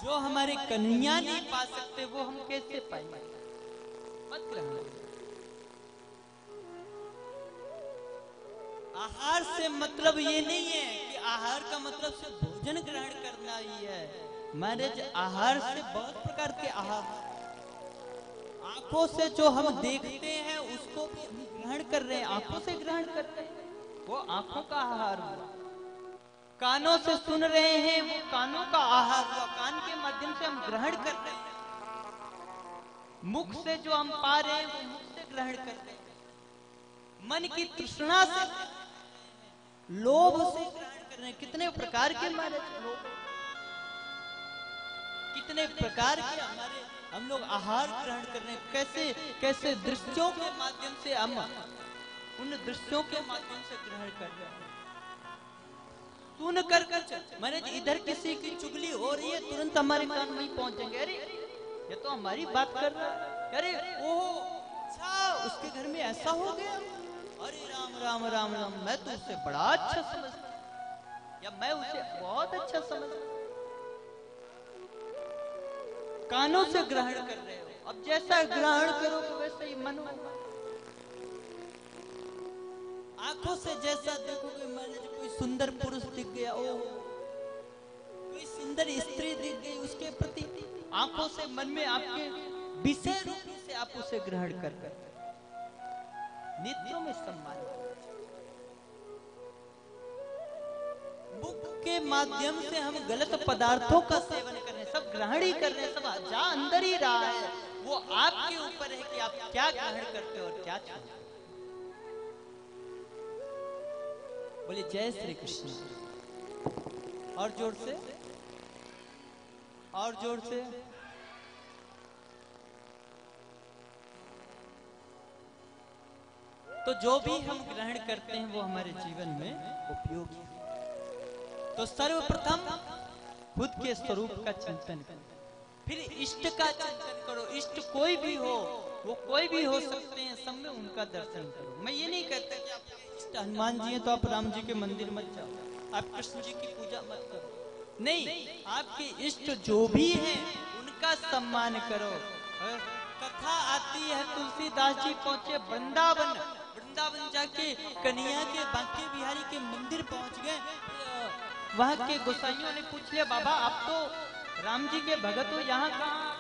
जो हमारे कन्हैया नहीं पा सकते वो हम कैसे पाएंगे? मत ग्रहण। आहार से मतलब ये नहीं है कि आहार का मतलब सिर्फ भोजन ग्रहण करना ही है। महाराज आहार से बहुत प्रकार के आहार, आंखों से जो हम देखते हैं उसको भी हम ग्रहण कर रहे हैं, आंखों से ग्रहण कर रहे हैं, वो आंखों का आहार हुआ। कानों से सुन रहे हैं, वो कानों का आहार हुआ, कान के माध्यम से हम ग्रहण कर रहे हैं। मुख से जो हम पा रहे हैं वो मुख से ग्रहण कर रहे हैं। मन की तृष्णा से, लोभ से ग्रहण कर रहे हैं। कितने प्रकार के हमारे लोभ, कितने प्रकार के हमारे हम लोग आहार ग्रहण कर रहे हैं। कैसे कैसे दृश्यों के माध्यम से हम उन दृश्यों के माध्यम से ग्रहण कर रहे हैं। सुन कर महाराज इधर किसी की चुगली हो रही है, तुरंत हमारे कान में पहुंच जाएंगे, अरे ये तो हमारी बात कर रहा है, अरे ओहो अच्छा उसके घर में ऐसा हो गया, अरे राम राम राम राम, मैं तो उससे बड़ा अच्छा समझता, या मैं उसे बहुत अच्छा समझता। कानों से ग्रहण कर रहे हो, अब जैसा ग्रहण करोगे वैसे ही मन होगा। आंखों से जैसा देखोगे, मैंने कोई सुंदर पुरुष दिख गया, ओ कोई सुंदर स्त्री दिख गई, उसके प्रति आंखों से मन में आपके विषय रूप से आप उसे ग्रहण कर नेत्रों में सम्मान। मुख के माध्यम से हम गलत पदार्थों का सेवन कर रहे हैं, सब ग्रहण ही कर रहे हैं, सब जा अंदर ही रहा है। वो आपके ऊपर है कि आप क्या ग्रहण करते हो और क्या छोड़ते हो। बोले जय श्री कृष्ण। और जोर से, और जोर से। तो जो भी हम ग्रहण करते हैं वो हमारे जीवन में उपयोगी है। तो सर्वप्रथम खुद के स्वरूप का चिंतन करो, फिर इष्ट का चिंतन करो। इष्ट कोई भी हो, वो कोई भी हो सकते हैं, सब में उनका दर्शन करो। मैं ये नहीं कहता कि आप इष्ट हनुमान जी हैं तो आप राम जी के मंदिर मत जाओ, आप कृष्ण जी की पूजा मत करो, नहीं, आपके इष्ट जो भी हैं उनका सम्मान करो। कथा आती है तुलसीदास जी पहुंचे वृंदावन, वृंदावन जाके कन्हैया के बांके बिहारी के मंदिर पहुंच गए। वहां के गोसाइयों ने पूछ लिया, बाबा आप तो राम जी के भगत हो, यहाँ कहाँ?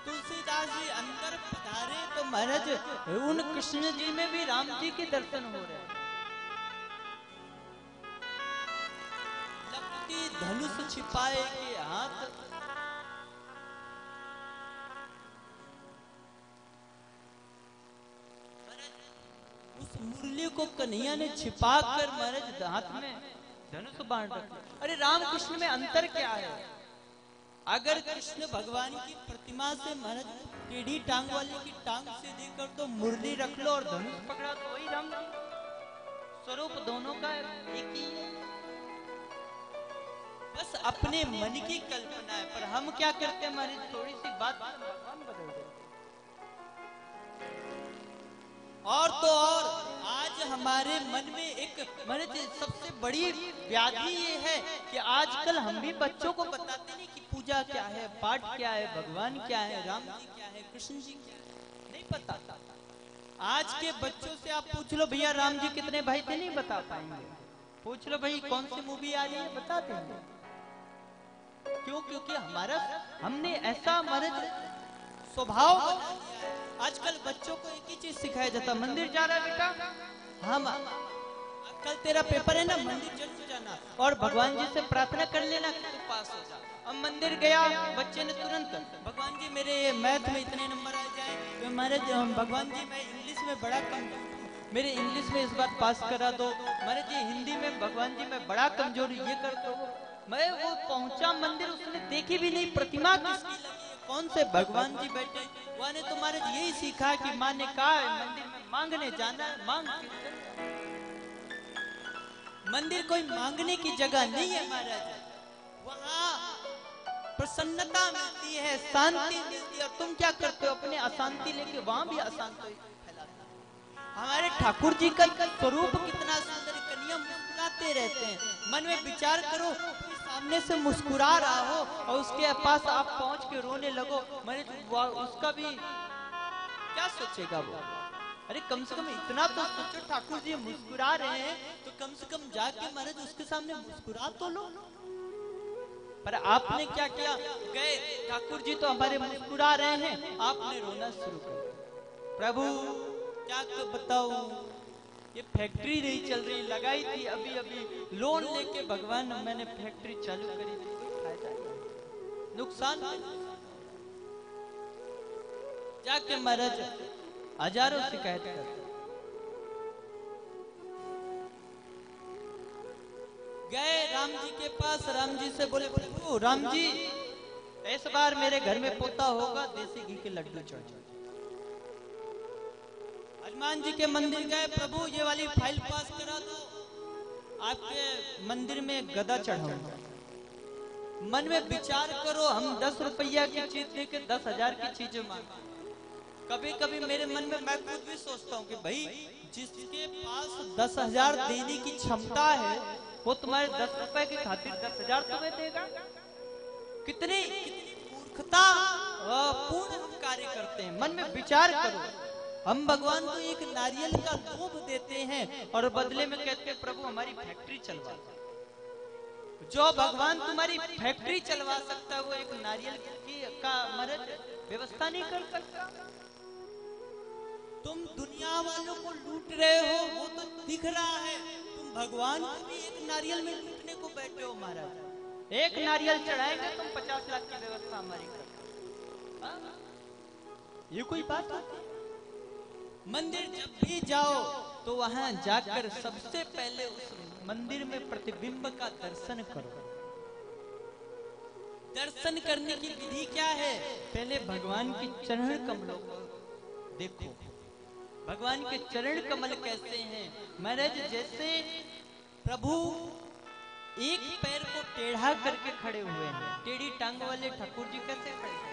तुलसीदास जी अंदर पधारे तो महाराज उन कृष्ण जी में भी राम जी के दर्शन हो रहे हैं। लपटी धनुष छिपाए के हाथ, उस मुरली को कन्हैया ने छिपा कर महाराज हाथ में धनुष बांध रखा। अरे राम कृष्ण में अंतर क्या है? अगर कृष्ण भगवान की प्रतिमा से महाराज टेढ़ी टांग वाले की टांग से देकर तो मुरली रख लो और धनुष पकड़ा तो वही राम जी। स्वरूप दोनों का एक ही है, बस अपने मन की कल्पना है। पर हम क्या करते हैं, हमारी थोड़ी सी बात भगवान बदल देते। और तो और आज हमारे मन में एक महाराज सबसे बड़ी व्याधि ये है कि आजकल हम भी बच्चों को बताते नहीं कि पूजा क्या है, पाठ क्या है, भगवान क्या है, राम जी क्या है, कृष्ण जी क्या है, नहीं पता। आज के बच्चों से आप पूछ लो भैया राम जी कितने भाई थे, नहीं बता पाएंगे। पूछ लो भाई कौन सी मूवी आ रही है, बता देंगे। क्यों? क्योंकि हमारा हमने ऐसा महाराज स्वभाव, आजकल बच्चों को एक ही चीज सिखाया जाता, मंदिर जा रहा है बेटा, हम कल तेरा पेपर है ना, मंदिर जरूर जाना और भगवान जी से प्रार्थना कर लेना कि तू पास हो जा। अब मंदिर गया बच्चे ने तुरंत, भगवान जी मेरे मैथ में इतने नंबर आ जाए, तो हमारे भगवान जी मैं इंग्लिश में बड़ा कमजोर, मेरे इंग्लिश में इस बार पास करा दो, हमारे जी हिंदी में भगवान जी मैं बड़ा कमजोर, ये कर दो। मैं वो पहुंचा मंदिर, उसने देखी भी नहीं प्रतिमा किसकी लगी है, कौन से भगवान जी बैठे। वह ने तो महाराज यही सीखा कि माँ ने कहा है मंदिर में मांगने जाना है, मांग। मंदिर कोई मांगने की जगह नहीं है महाराज, वहाँ प्रसन्नता मिलती है, शांति मिलती है। और तुम क्या करते हो, अपने अशांति लेके वहां भी अशांति फैलाते हो। हमारे ठाकुर जी का स्वरूप कितना सुंदर, कन्हैया मुस्कुराते रहते हैं। मन में विचार करो, सामने से मुस्कुरा रहा हो और उसके पास आप पहुंच के रोने लगो, मैंने उसका भी क्या सोचेगा वो? अरे कम से कम इतना तो सोचो, ठाकुर जी मुस्कुरा रहे हैं तो कम से कम जाके महाराज उसके सामने मुस्कुरा तो लो। पर आपने क्या किया, गए ठाकुर जी तो हमारे मुस्कुरा रहे हैं, आपने रोना शुरू कर दिया। प्रभु क्या बताऊं, ये फैक्ट्री नहीं चल रही, लगाई थी अभी अभी लोन लेके भगवान, मैंने फैक्ट्री चालू करी थी, कोई फायदा नहीं, नुकसान। जाके महाराज हजारों शिकायत करते, गए राम जी के पास, राम जी से बोले प्रभु राम जी इस बार मेरे घर में पोता होगा, देसी घी के लड्डू चढ़ाओ। हनुमान जी के मंदिर गए, प्रभु ये वाली फाइल पास करा दो, आपके मंदिर में गदा चढ़ाऊंगा। मन में विचार करो, हम 10 रुपया की चीज देके 10,000 की चीजें मांगते। कभी कभी मेरे मन में मैं खुद भी सोचता हूँ कि भाई जिसके पास 10,000 देने की क्षमता है वो तुम्हारे 10 रुपए की खातिर 10,000 तुम्हें देगा? कितनी मूर्खता पूर्ण हम कार्य करते हैं। मन में विचार करो, हम भगवान को एक नारियल का लोभ देते हैं और बदले में कहते हैं प्रभु हमारी फैक्ट्री चलवा। जो भगवान तुम्हारी फैक्ट्री चलवा सकता है वो एक नारियल की का मर्ज व्यवस्था नहीं कर सकता। तुम दुनिया वालों को लूट रहे हो वो तो दिख रहा है, तुम भगवान को भी एक नारियल में लूटने को बैठे हो महाराज। एक नारियल चढ़ाएंगे तुम 50 लाख की व्यवस्था हमारी कर, ये कोई बात होती? मंदिर जब भी जाओ तो वहां जाकर सबसे पहले उस मंदिर में प्रतिबिंब का दर्शन करो। दर्शन करने की विधि क्या है? पहले भगवान के चरण कमलों को देखो, भगवान के चरण कमल कैसे हैं महाराज। जैसे प्रभु एक पैर को टेढ़ा करके खड़े हुए हैं, टेढ़ी टांग वाले ठाकुर जी कैसे खड़े हैं?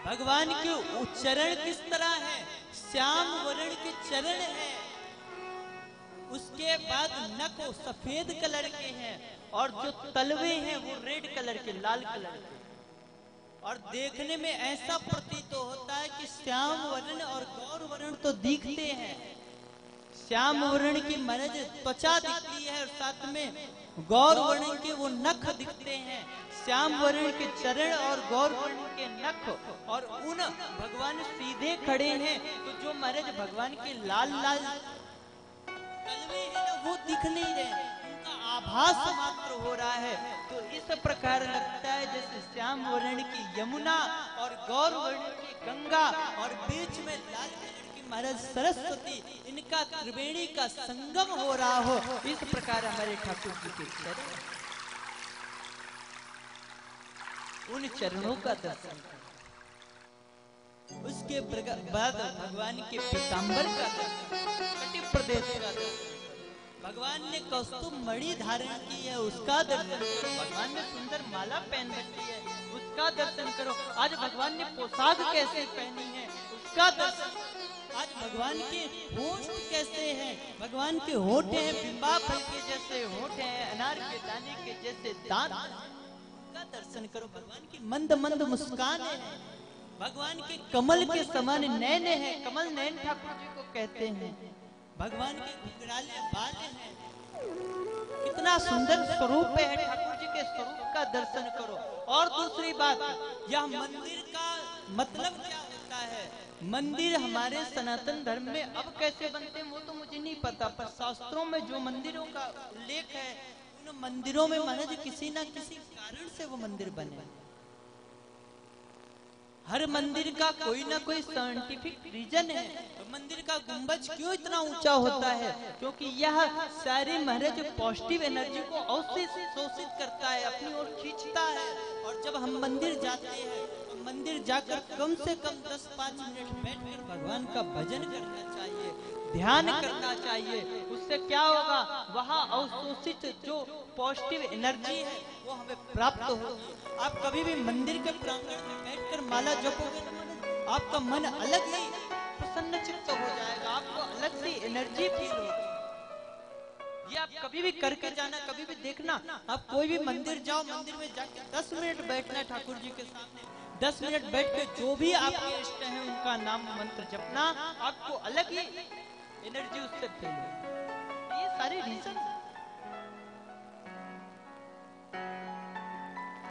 भगवान के चरण किस तरह है? श्याम वर्ण के चरण है, उसके बाद नख सफेद कलर के हैं और जो तलवे हैं वो रेड कलर के, लाल कलर के, और देखने में ऐसा प्रतीत होता है कि श्याम वर्ण और गौर वर्ण तो दिखते हैं। श्याम वर्ण की मरज त्वचा दिखती है और साथ में गौर वर्ण के वो नख दिखते हैं। श्याम वर्ण के चरण और गौर वर्ण के नख, और उन भगवान सीधे खड़े हैं तो जो महाराज भगवान के लाल लाल तलवे हैं ना वो दिख नहीं रहे, उनका आभास मात्र हो रहा है। तो इस प्रकार लगता है जैसे श्याम वर्ण की यमुना और गौर वर्ण की गंगा और बीच में लाल कलर की महाराज सरस्वती, इनका त्रिवेणी का संगम हो रहा हो। इस प्रकार हमारे ठाकुर जी के चरण, उन चरणों का दर्शन, उसके बाद भगवान के पीतांबर का दर्शन, कटि प्रदेश का दर्शन, भगवान ने कौस्तुभ मणि धारण की है उसका दर्शन करो, भगवान ने सुंदर माला पहन रखी है उसका दर्शन करो, आज भगवान ने पोशाक कैसे पहनी है उसका दर्शन, आज भगवान के होठ कैसे हैं, भगवान के होठ हैं बिंबा फल के जैसे होठ हैं, अनार के दाने के जैसे दांत, उनका दर्शन करो। भगवान की मंद मंद मुस्कान है, भगवान के कमल के समान नैन है, कमल नैन ठाकुर जी को कहते हैं, भगवान के घुंघराले बाल हैं, कितना सुंदर स्वरूप है ठाकुर जी के स्वरूप का दर्शन करो। और दूसरी बात, यह मंदिर का मतलब क्या होता है? मंदिर हमारे सनातन धर्म में अब कैसे बनते हैं वो तो मुझे नहीं पता, पर शास्त्रों में जो मंदिरों का उल्लेख है उन मंदिरों में महाराज किसी ना किसी कारण से वो मंदिर बने। हर मंदिर का कोई ना कोई साइंटिफिक रीजन है। तो मंदिर का गुंबज क्यों इतना ऊंचा होता है? क्योंकि यह सारी महाराज पॉजिटिव एनर्जी को शोषित करता है, अपनी ओर खींचता है। और जब हम मंदिर जाते हैं तो मंदिर जाकर कम से कम 10-5 मिनट बैठकर भगवान का भजन करना चाहिए, ध्यान करना चाहिए। उससे क्या होगा? वहाँ अवशोषित जो पॉजिटिव एनर्जी है वो हमें प्राप्त होगी। आप कभी भी मंदिर के प्रांगण में बैठकर माला जपोगे तो आपका मन अलग ही प्रसन्न चित्त हो जाएगा, आपको अलग सी एनर्जी फील होगी। ये आप कभी भी करके जाना, कभी भी देखना। आप कोई भी मंदिर जाओ, मंदिर में जाके 10 मिनट बैठना ठाकुर जी के सामने, 10 मिनट बैठ के जो भी आपके इष्ट हैं उनका नाम मंत्र जपना, आपको अलग ही एनर्जी उससे फील होगी। ये सारे रीजन।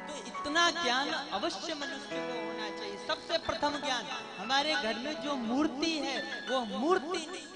तो इतना ज्ञान अवश्य मनुष्य को होना चाहिए। सबसे प्रथम ज्ञान, हमारे घर में जो मूर्ति है वो मूर्ति नहीं